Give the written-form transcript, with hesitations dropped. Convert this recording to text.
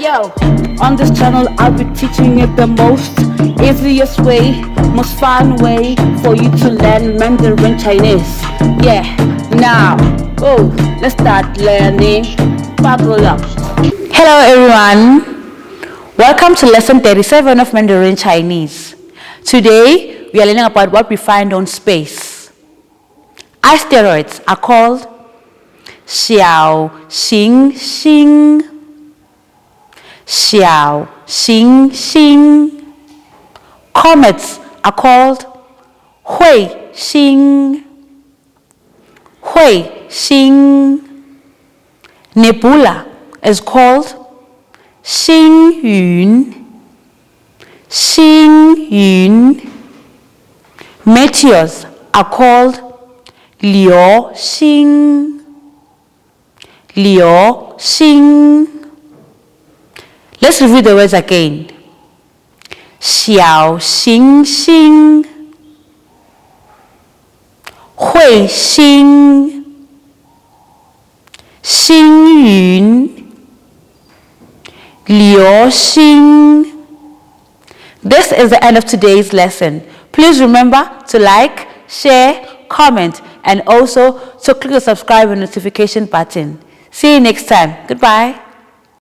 Yo, on this channel I'll be teaching you the most easiest way, most fun way for you to learn Mandarin Chinese. Yeah, now, let's start learning. Buckle up. Hello everyone, welcome to lesson 37 of Mandarin Chinese. Today we are learning about what we find on space. Asteroids are called 小行星. 小行星. Comets are called 彗星. 彗星. Nebula is called 星云. 星云. Meteors are called 流星. 流星. Let's review the words again. 小行星, 彗星, 星云, 流星. This is the end of today's lesson. Please remember to like, share, comment, and also to click the subscribe and notification button. See you next time. Goodbye.